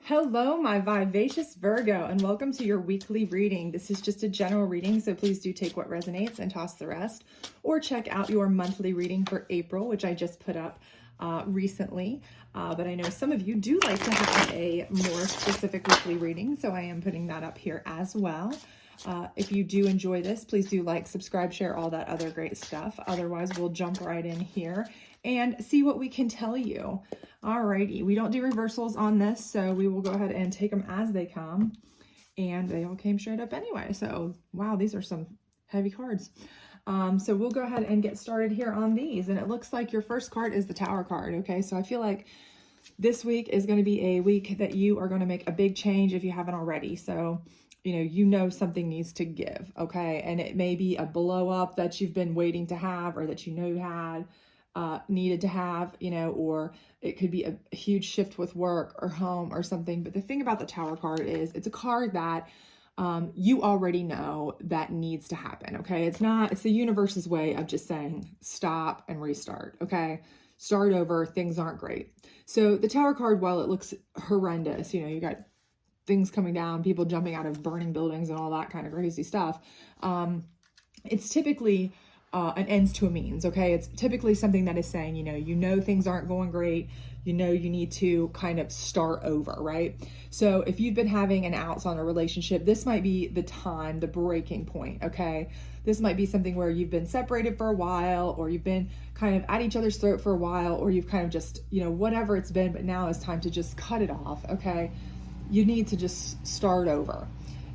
Hello, my vivacious Virgo, and welcome to your weekly reading. This is just a general reading, so please do take what resonates and toss the rest, or check out your monthly reading for April, which I just put up recently. But I know some of you do like to have a more specific weekly reading, so I am putting that up here as well. If you do enjoy this, please do like, subscribe, share, all that other great stuff. Otherwise, we'll jump right in here and see what we can tell you. Alrighty, we don't do reversals on this, so we will go ahead and take them as they come. And they all came straight up anyway. So, wow, these are some heavy cards. So we'll go ahead and get started here on these. And it looks like your first card is the Tower card, okay? So I feel like this week is going to be a week that you are going to make a big change if you haven't already. So, you know something needs to give, okay? And it may be a blow up that you've been waiting to have, or that you know you had, needed to have, or it could be a huge shift with work or home or something. But the thing about the Tower card is it's a card that you already know that needs to happen, okay? It's the universe's way of just saying stop and restart, okay? Start over, things aren't great. So the Tower card, while it looks horrendous, you got things coming down, people jumping out of burning buildings and all that kind of crazy stuff. It's typically an ends to a means, okay? It's typically something that is saying, you know things aren't going great, you need to kind of start over, right? So if you've been having an outs on a relationship, this might be the time, the breaking point, okay? This might be something where you've been separated for a while, or you've been kind of at each other's throat for a while, or you've kind of just, whatever it's been, but now it's time to just cut it off, okay? You need to just start over.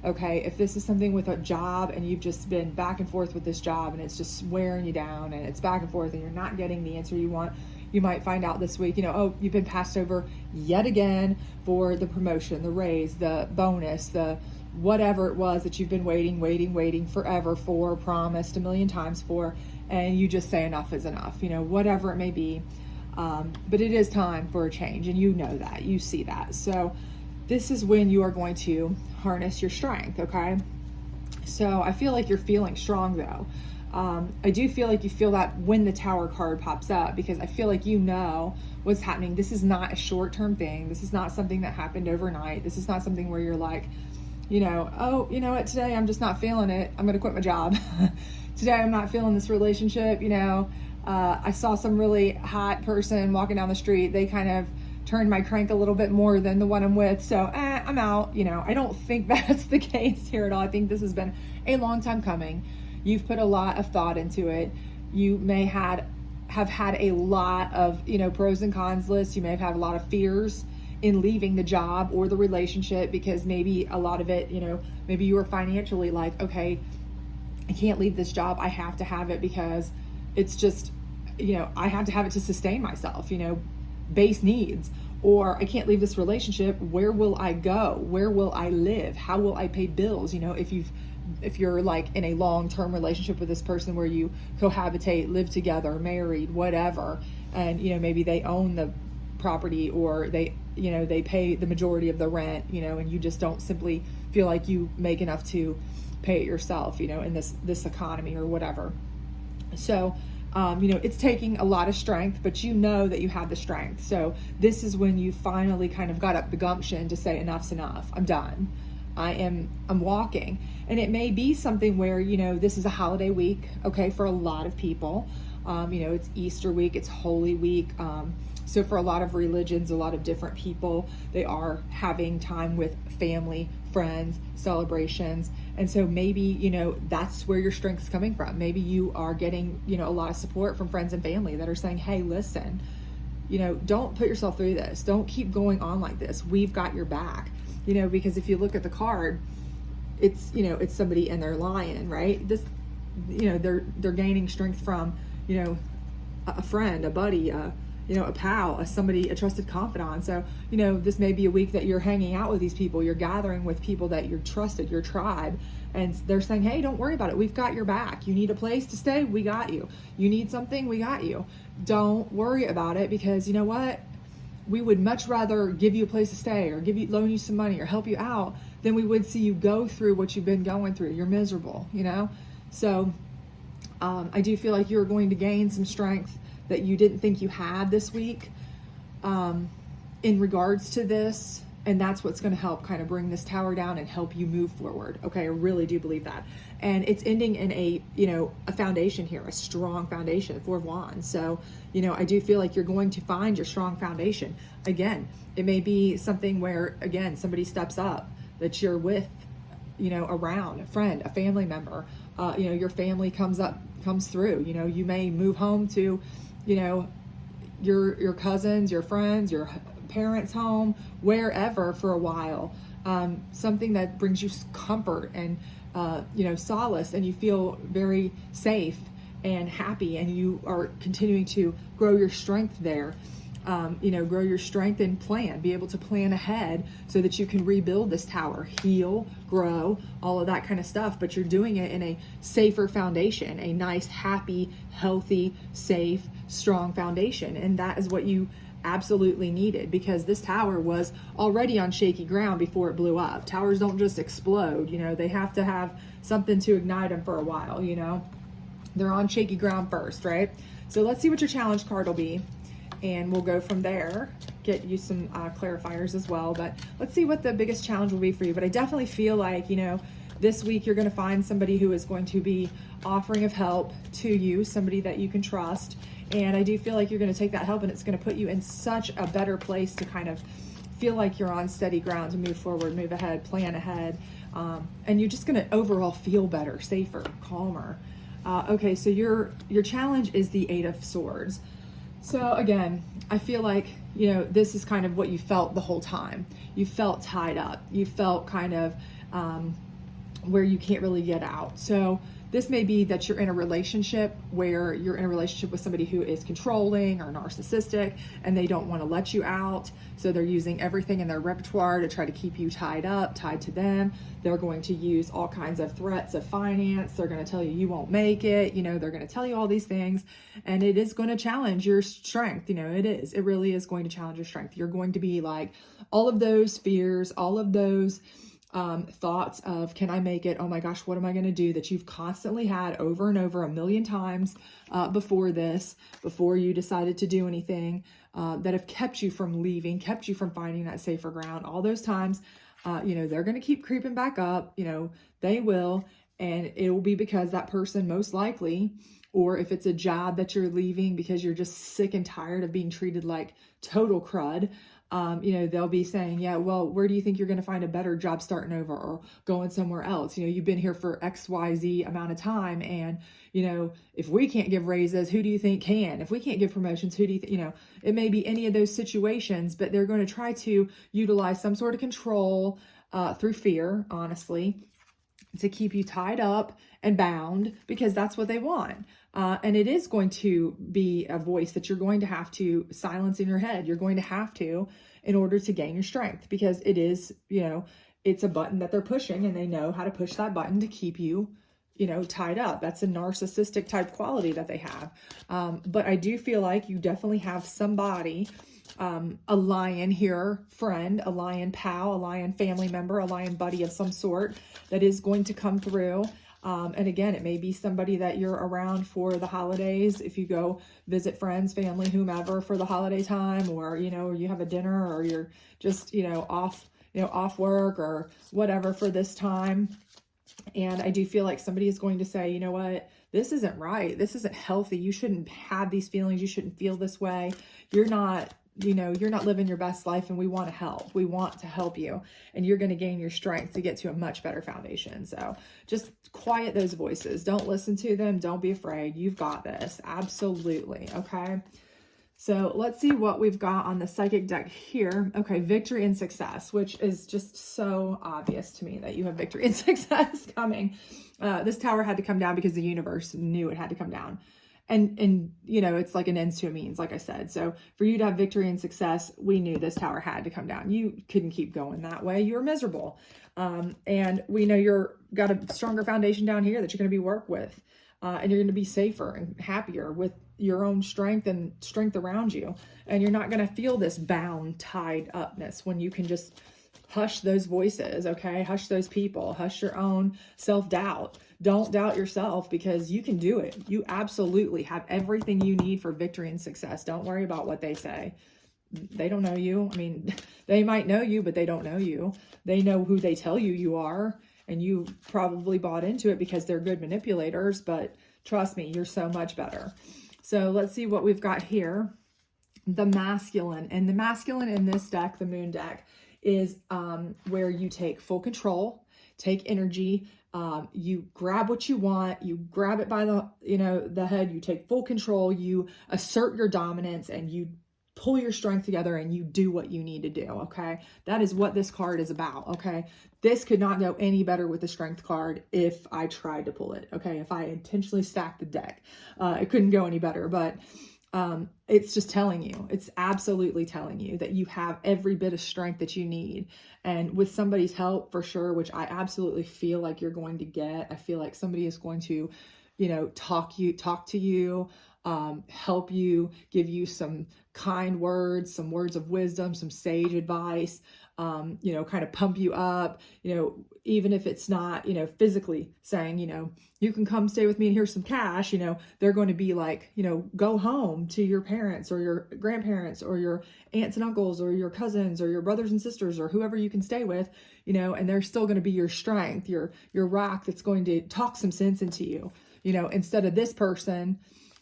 Okay, if this is something with a job and you've just been back and forth with this job and it's just wearing you down and it's back and forth and you're not getting the answer you want, you might find out this week, oh, you've been passed over yet again for the promotion, the raise, the bonus, the whatever it was that you've been waiting forever for, promised a million times for, and you just say enough is enough, whatever it may be. But it is time for a change, and you know that, you see that. So this is when you are going to harness your strength, okay? So I feel like you're feeling strong, though. I do feel like you feel that when the Tower card pops up, because I feel like you know what's happening. This is not a short-term thing. This is not something that happened overnight. This is not something where you're like, oh, you know what, today I'm just not feeling it. I'm going to quit my job. Today I'm not feeling this relationship, I saw some really hot person walking down the street. They kind of turned my crank a little bit more than the one I'm with, so I'm out. I don't think that's the case here at all. I think this has been a long time coming. You've put a lot of thought into it. You may have had a lot of pros and cons lists. You may have had a lot of fears in leaving the job or the relationship, because maybe a lot of it, maybe you were financially like, okay, I can't leave this job, I have to have it because it's just, I have to have it to sustain myself, base needs. Or I can't leave this relationship, where will I go? Where will I live? How will I pay bills? If you're like in a long-term relationship with this person where you cohabitate, live together, married, whatever, and maybe they own the property, or they pay the majority of the rent, and you just don't simply feel like you make enough to pay it yourself, in this economy or whatever. So it's taking a lot of strength, but you know that you have the strength. So this is when you finally kind of got up the gumption to say enough's enough. I'm done. I'm walking. And it may be something where, this is a holiday week, okay, for a lot of people. It's Easter week, it's Holy Week. So for a lot of religions, a lot of different people, they are having time with family, friends, celebrations. And so maybe, that's where your strength's coming from. Maybe you are getting, a lot of support from friends and family that are saying, hey, listen, don't put yourself through this. Don't keep going on like this. We've got your back, because if you look at the card, it's, it's somebody and they're lying, right? This, they're gaining strength from, a friend, a buddy, a pal, a trusted confidant. So, this may be a week that you're hanging out with these people, you're gathering with people that you're trusted, your tribe, and they're saying, hey, don't worry about it. We've got your back. You need a place to stay? We got you. You need something? We got you. Don't worry about it, because you know what? We would much rather give you a place to stay, or loan you some money, or help you out, than we would see you go through what you've been going through. You're miserable, So I do feel like you're going to gain some strength that you didn't think you had this week in regards to this. And that's what's going to help kind of bring this tower down and help you move forward. Okay, I really do believe that. And it's ending in a, a foundation here, a strong foundation, 4 of Wands. So, I do feel like you're going to find your strong foundation. Again, it may be something where, again, somebody steps up that you're with, around, a friend, a family member, your family comes through, you may move home to, your cousins, your friends, your parents' home, wherever for a while. Something that brings you comfort and solace, and you feel very safe and happy, and you are continuing to grow your strength there. Grow your strength and be able to plan ahead so that you can rebuild this tower, heal, grow, all of that kind of stuff. But you're doing it in a safer foundation, a nice, happy, healthy, safe, strong foundation. And that is what you absolutely needed, because this tower was already on shaky ground before it blew up. Towers don't just explode, they have to have something to ignite them for a while, They're on shaky ground first, right? So let's see what your challenge card will be, and we'll go from there, get you some clarifiers as well. But let's see what the biggest challenge will be for you. But I definitely feel like, this week you're going to find somebody who is going to be offering of help to you, somebody that you can trust. And I do feel like you're going to take that help, and it's going to put you in such a better place to kind of feel like you're on steady ground, to move forward, move ahead, plan ahead. And you're just going to overall feel better, safer, calmer. Okay, so your challenge is the 8 of Swords. So again, I feel like, this is kind of what you felt the whole time. You felt tied up. You felt kind of where you can't really get out. So this may be that you're in a relationship where you're in a relationship with somebody who is controlling or narcissistic, and they don't want to let you out. So they're using everything in their repertoire to try to keep you tied up, tied to them. They're going to use all kinds of threats of finance. They're going to tell you won't make it. They're going to tell you all these things, and it is going to challenge your strength. It really is going to challenge your strength. You're going to be like all of those fears, all of those thoughts of, can I make it? Oh my gosh, what am I going to do? That you've constantly had over and over a million times before you decided to do anything, that have kept you from leaving, kept you from finding that safer ground. All those times, they're going to keep creeping back up, they will. And it will be because that person, most likely, or if it's a job that you're leaving because you're just sick and tired of being treated like total crud, they'll be saying, yeah, well, where do you think you're going to find a better job starting over, or going somewhere else? You've been here for XYZ amount of time. And, if we can't give raises, who do you think can? If we can't give promotions, who do you think, it may be any of those situations, but they're going to try to utilize some sort of control through fear, honestly, to keep you tied up and bound, because that's what they want. And it is going to be a voice that you're going to have to silence in your head. You're going to have to, in order to gain your strength, because it is, it's a button that they're pushing, and they know how to push that button to keep you, tied up. That's a narcissistic type quality that they have. But I do feel like you definitely have somebody, a lion here, friend, a lion pal, a lion family member, a lion buddy of some sort that is going to come through. And again, it may be somebody that you're around for the holidays. If you go visit friends, family, whomever for the holiday time, or, you have a dinner, or you're just, off work or whatever for this time. And I do feel like somebody is going to say, you know what, this isn't right. This isn't healthy. You shouldn't have these feelings. You shouldn't feel this way. You're not living your best life, and we want to help. We want to help you, and you're going to gain your strength to get to a much better foundation. So just quiet those voices. Don't listen to them. Don't be afraid. You've got this. Absolutely. Okay. So let's see what we've got on the psychic deck here. Okay. Victory and success, which is just so obvious to me that you have victory and success coming. This tower had to come down because the universe knew it had to come down. And it's like an ends to a means, like I said. So for you to have victory and success, we knew this tower had to come down. You couldn't keep going that way. You were miserable. And we know you're got a stronger foundation down here that you're going to be work with. And you're going to be safer and happier with your own strength and strength around you. And you're not going to feel this bound, tied upness when you can just hush those voices, okay? Hush those people. Hush your own self-doubt. Don't doubt yourself, because you can do it. You absolutely have everything you need for victory and success. Don't worry about what they say. They don't know you. I mean, they might know you, but they don't know you. They know who they tell you you are, and you probably bought into it because they're good manipulators, but trust me, you're so much better. So let's see what we've got here. The masculine. And the masculine in this deck, the moon deck, is where you take full control, take energy, you grab what you want, you grab it by the head, you take full control, you assert your dominance, and you pull your strength together and you do what you need to do. Okay. That is what this card is about. Okay. This could not go any better with the strength card if I tried to pull it. Okay. If I intentionally stacked the deck, it couldn't go any better, but it's just telling you, it's absolutely telling you that you have every bit of strength that you need. And with somebody's help, for sure, which I absolutely feel like you're going to get, I feel like somebody is going to, talk to you, help you, give you some kind words, some words of wisdom, some sage advice, kind of pump you up, even if it's not, physically saying, you can come stay with me and here's some cash, they're going to be like, go home to your parents or your grandparents or your aunts and uncles or your cousins or your brothers and sisters or whoever you can stay with, and they're still going to be your strength, your rock that's going to talk some sense into you, instead of this person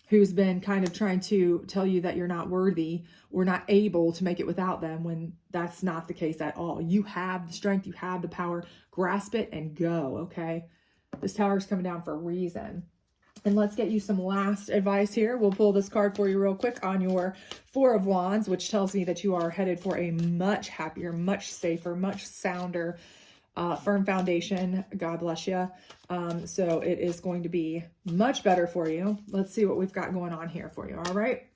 who's been kind of trying to tell you that you're not worthy or not able to make it without them, when that's not the case at all. You have the strength, you have the power, grasp it and go, okay? This tower is coming down for a reason. And let's get you some last advice here. We'll pull this card for you real quick on your Four of Wands, which tells me that you are headed for a much happier, much safer, much sounder, firm foundation. God bless you. So it is going to be much better for you. Let's see what we've got going on here for you. All right.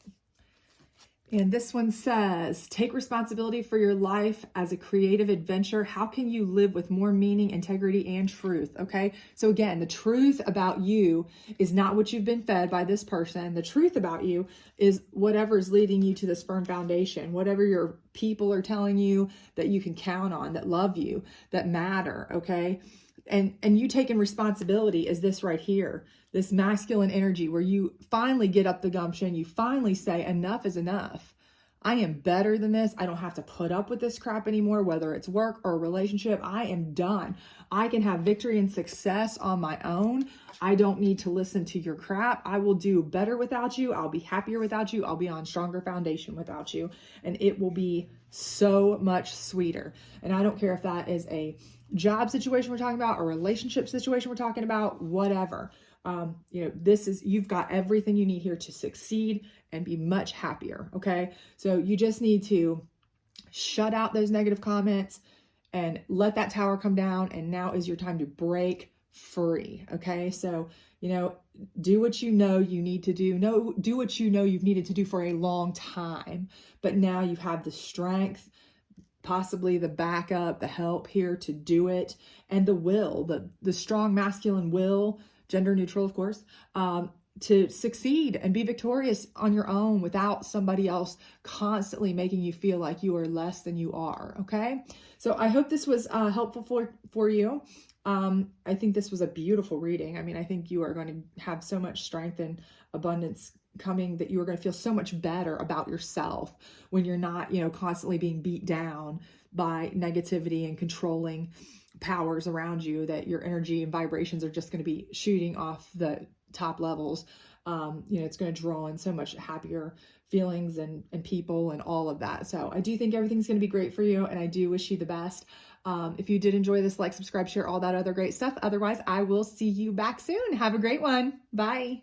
And this one says, take responsibility for your life as a creative adventure. How can you live with more meaning, integrity, and truth? Okay. So again, the truth about you is not what you've been fed by this person. The truth about you is whatever is leading you to this firm foundation, whatever your people are telling you that you can count on, that love you, that matter. Okay. And you taking responsibility is this right here, this masculine energy where you finally get up the gumption. You finally say enough is enough. I am better than this. I don't have to put up with this crap anymore, whether it's work or a relationship. I am done. I can have victory and success on my own. I don't need to listen to your crap. I will do better without you. I'll be happier without you. I'll be on stronger foundation without you. And it will be so much sweeter. And I don't care if that is a job situation we're talking about, a relationship situation we're talking about, whatever. You've got everything you need here to succeed and be much happier. Okay. So you just need to shut out those negative comments and let that tower come down. And now is your time to break free. Okay. So, do what you know you need to do. Do what you know you've needed to do for a long time, but now you have the strength, possibly the backup, the help here to do it, and the will, the strong masculine will, gender neutral, of course, to succeed and be victorious on your own without somebody else constantly making you feel like you are less than you are. Okay. So I hope this was helpful for you. I think this was a beautiful reading. I mean, I think you are going to have so much strength and abundance coming that you are going to feel so much better about yourself when you're not, constantly being beat down by negativity and controlling powers around you, that your energy and vibrations are just going to be shooting off the top levels. It's going to draw in so much happier feelings and people and all of that. So I do think everything's going to be great for you, and I do wish you the best. If you did enjoy this, like, subscribe, share, all that other great stuff. Otherwise, I will see you back soon. Have a great one. Bye.